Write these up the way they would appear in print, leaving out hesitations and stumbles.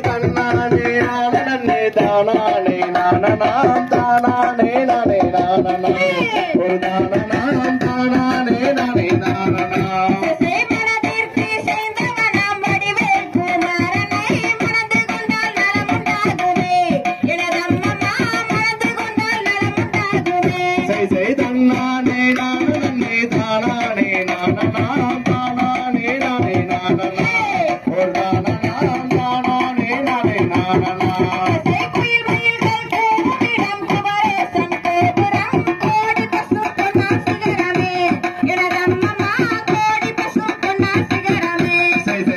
தன்னானே நானே தானானே நானனாம் தானானே நானே நானனா ஒரு தானனாம் தானானே நானே நானனா ஜெய் தன்னானே நானே தானானே நானனாம் தானானே நானே நானனா ஒரு தானனாம் தானானே நானே நானனா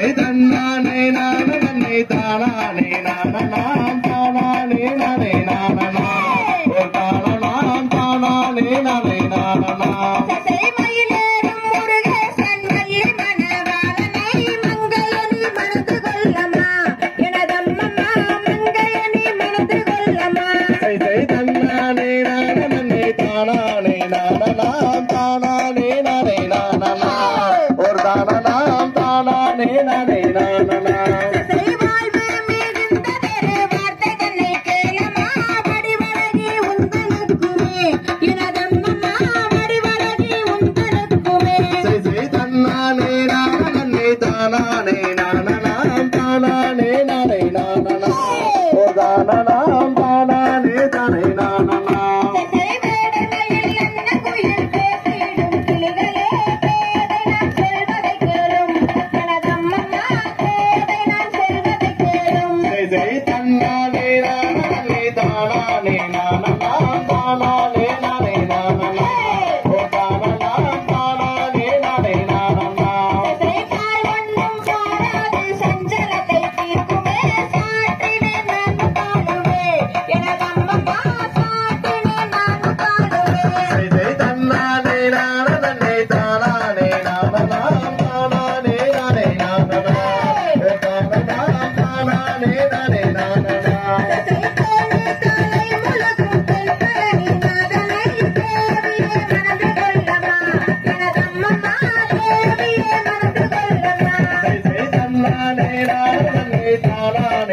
தன்னானே நானே தானானே நானனாம் தானானே நானே நானனா ஒரு தானனாம் தானானே நானே நானனா தன்னானே நானே தானானே நானனாம் தானானே நானே நானனா ஒரு தானனாம் தானானே நானே நானனா தன்னானே நானே தானானே நானனாம் தானானே நானே நானனா ஒரு தானனாம் தானானே தானே நானனா தன்னானே நானே தானானே நானனாம் தானானே நானே நானனா ஒரு தானனாம் தானானே நானே நானனா தன்னானே நானே தானானே நானனாம் தானானே நானே நானனா ஒரு தானனாம் தானானே நானே நானனா தன்னானே நானே தானானே